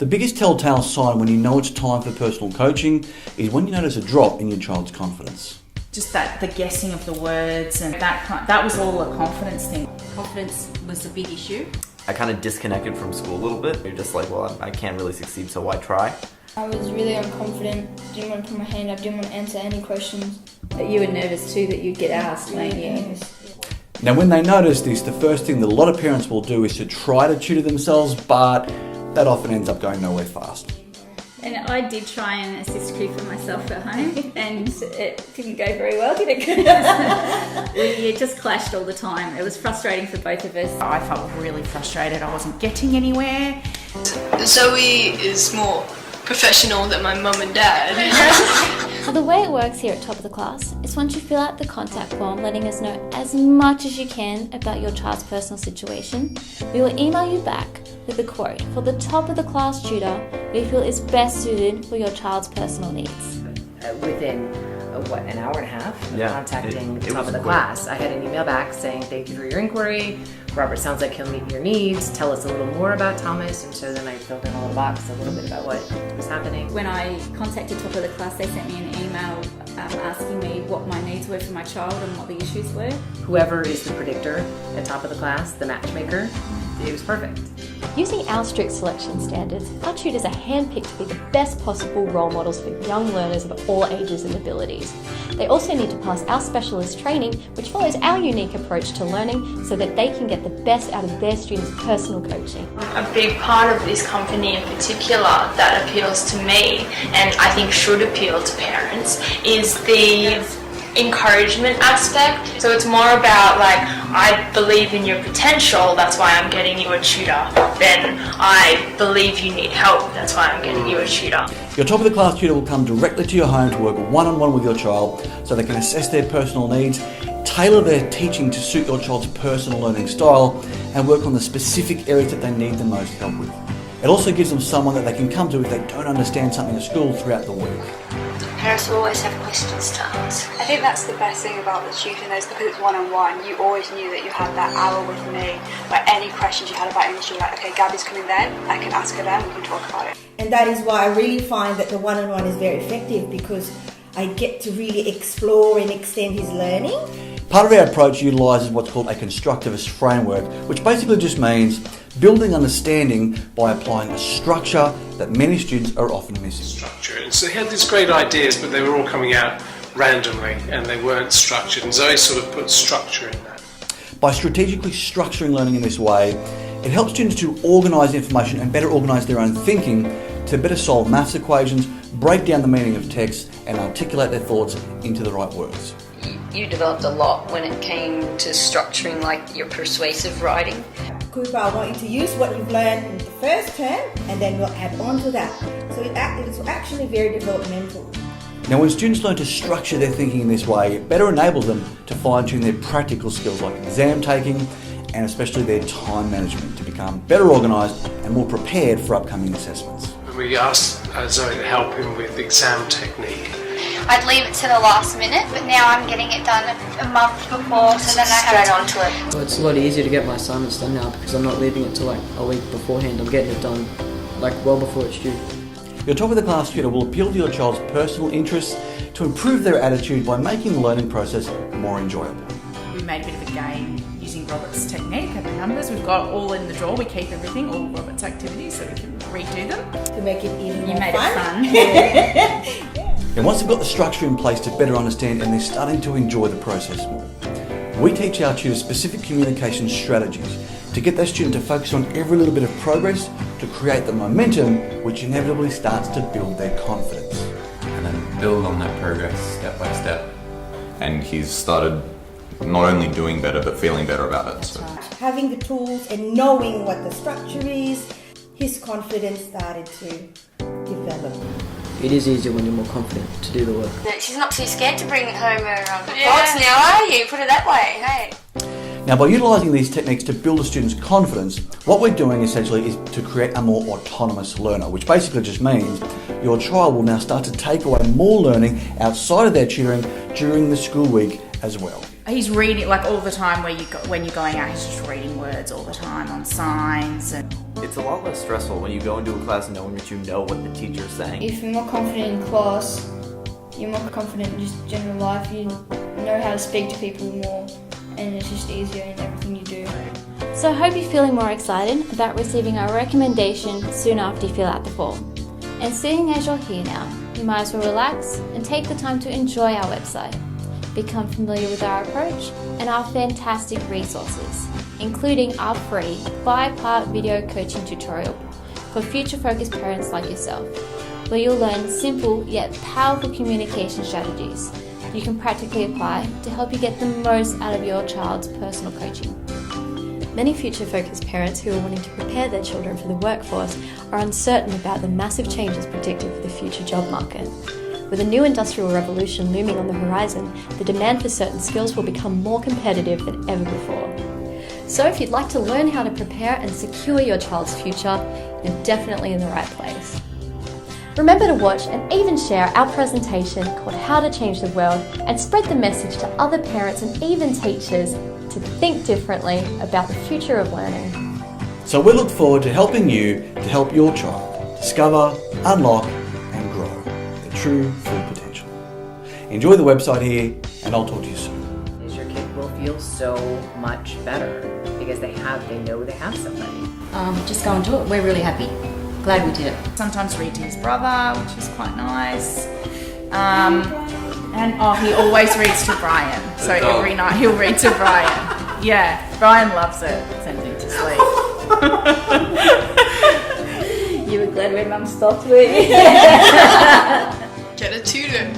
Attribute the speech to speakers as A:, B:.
A: The biggest telltale sign when you know it's time for personal coaching is when you notice a drop in your child's confidence.
B: Just the guessing of the words and that was all a confidence thing.
C: Confidence was a big issue.
D: I kind of disconnected from school a little bit. You're just like, well, I can't really succeed, so why try?
E: I was really unconfident, didn't want to put my hand up, didn't want to answer any questions.
C: But you were nervous too that you'd get asked, weren't you?
A: Now when they notice this, the first thing that a lot of parents will do is to try to tutor themselves, but that often ends up going nowhere fast.
F: And I did try and assist for myself at home, and it didn't go very well, did it? We just clashed all the time. It was frustrating for both of us.
B: I felt really frustrated. I wasn't getting anywhere.
G: Zoe is more professional than my mum and dad.
E: So the way it works here at Top of the Class is once you fill out the contact form letting us know as much as you can about your child's personal situation, we will email you back with a quote for the top of the class tutor we feel is best suited for your child's personal needs.
H: Within an hour and a half of contacting
D: it
H: Top
D: was
H: of the
D: quick.
H: Class, I had an email back saying thank you for your inquiry. Robert sounds like he'll meet your needs. Tell us a little more about Thomas. And so then I filled in a little box, a little bit about what was happening.
F: When I contacted Top of the Class, they sent me an email asking me what my needs were for my child and what the issues were.
H: Whoever is the predictor at Top of the Class, the matchmaker, it was perfect.
E: Using our strict selection standards, our tutors are handpicked to be the best possible role models for young learners of all ages and abilities. They also need to pass our specialist training, which follows our unique approach to learning so that they can get the best out of their students' personal coaching.
G: A big part of this company in particular that appeals to me, and I think should appeal to parents, is the encouragement aspect. So it's more about like, I believe in your potential, that's why I'm getting you a tutor, then I believe you need help, that's why I'm getting you a tutor.
A: Your Top of the Class tutor will come directly to your home to work one-on-one with your child so they can assess their personal needs, tailor their teaching to suit your child's personal learning style, and work on the specific areas that they need the most help with. It also gives them someone that they can come to if they don't understand something at school throughout the week.
G: Parents will always have questions to ask.
I: I think that's the best thing about the tutoring though, is because it's one-on-one, you always knew that you had that hour with me. Like any questions you had about English, you're like, okay, Gabby's coming then, I can ask her then, we can talk about it.
J: And that is why I really find that the one-on-one is very effective, because I get to really explore and extend his learning.
A: Part of our approach utilises what's called a constructivist framework, which basically just means building understanding by applying a structure that many students are often missing.
K: Structure. And so they had these great ideas, but they were all coming out randomly and they weren't structured. And Zoe sort of put structure in that.
A: By strategically structuring learning in this way, it helps students to organise information and better organise their own thinking to better solve maths equations, break down the meaning of text, and articulate their thoughts into the right words.
C: You developed a lot when it came to structuring like your persuasive writing.
J: Cooper, I want you to use what you've learned in the first term and then we'll add on to that. So it's actually very developmental.
A: Now when students learn to structure their thinking in this way, it better enables them to fine-tune their practical skills like exam taking and especially their time management to become better organised and more prepared for upcoming assessments.
K: We asked Zoe to help him with exam technique.
I: I'd leave it to the last minute, but now I'm getting it done a month before, so then I have
G: Straight onto it.
H: Well, it's a lot easier to get my assignments done now because I'm not leaving it till like a week beforehand. I'm getting it done like well before it's due.
A: Your Top of the Class tutor will appeal to your child's personal interests to improve their attitude by making the learning process more enjoyable.
B: We made a bit of a game using Robert's technique and the numbers. We've got all in the drawer. We keep everything, all Robert's activities, so we can redo them.
J: To make it even
F: You
J: more
F: made
J: fun.
F: it fun.
A: And once they've got the structure in place to better understand and they're starting to enjoy the process more, we teach our tutors specific communication strategies to get their student to focus on every little bit of progress to create the momentum which inevitably starts to build their confidence.
L: And then build on that progress step by step. And he's started not only doing better but feeling better about it. So.
J: Having the tools and knowing what the structure is, his confidence started to develop.
H: It is easier when you're more confident to do the work.
I: She's not too scared to bring home her box now, are you? Put it that way, hey?
A: Now by utilising these techniques to build a student's confidence, what we're doing essentially is to create a more autonomous learner, which basically just means your child will now start to take away more learning outside of their tutoring during the school week as well.
B: He's reading like all the time when you're going out, he's just reading words all the time on signs and
D: It's a lot less stressful when you go into a class knowing that you know what the teacher's saying.
M: If you're more confident in class, you're more confident in just general life. You know how to speak to people more, and it's just easier in everything you do.
E: So I hope you're feeling more excited about receiving our recommendation soon after you fill out the form. And seeing as you're here now, you might as well relax and take the time to enjoy our website. Become familiar with our approach and our fantastic resources, including our free 5-part video coaching tutorial for future-focused parents like yourself, where you'll learn simple yet powerful communication strategies you can practically apply to help you get the most out of your child's personal coaching. Many future-focused parents who are wanting to prepare their children for the workforce are uncertain about the massive changes predicted for the future job market. With a new industrial revolution looming on the horizon, the demand for certain skills will become more competitive than ever before. So if you'd like to learn how to prepare and secure your child's future, you're definitely in the right place. Remember to watch and even share our presentation called How to Change the World and spread the message to other parents and even teachers to think differently about the future of learning.
A: So we look forward to helping you to help your child discover, unlock and grow their true full potential. Enjoy the website here and I'll talk to you soon.
H: Your kid will feel so much better because they know they have somebody.
N: Just go and do it. We're really happy. Glad we did it.
B: Sometimes read to his brother, which is quite nice. And he always reads to Brian. So every night he'll read to Brian. Yeah, Brian loves it. Sends him to sleep.
F: You were glad when Mum stopped with
G: Get a tutor.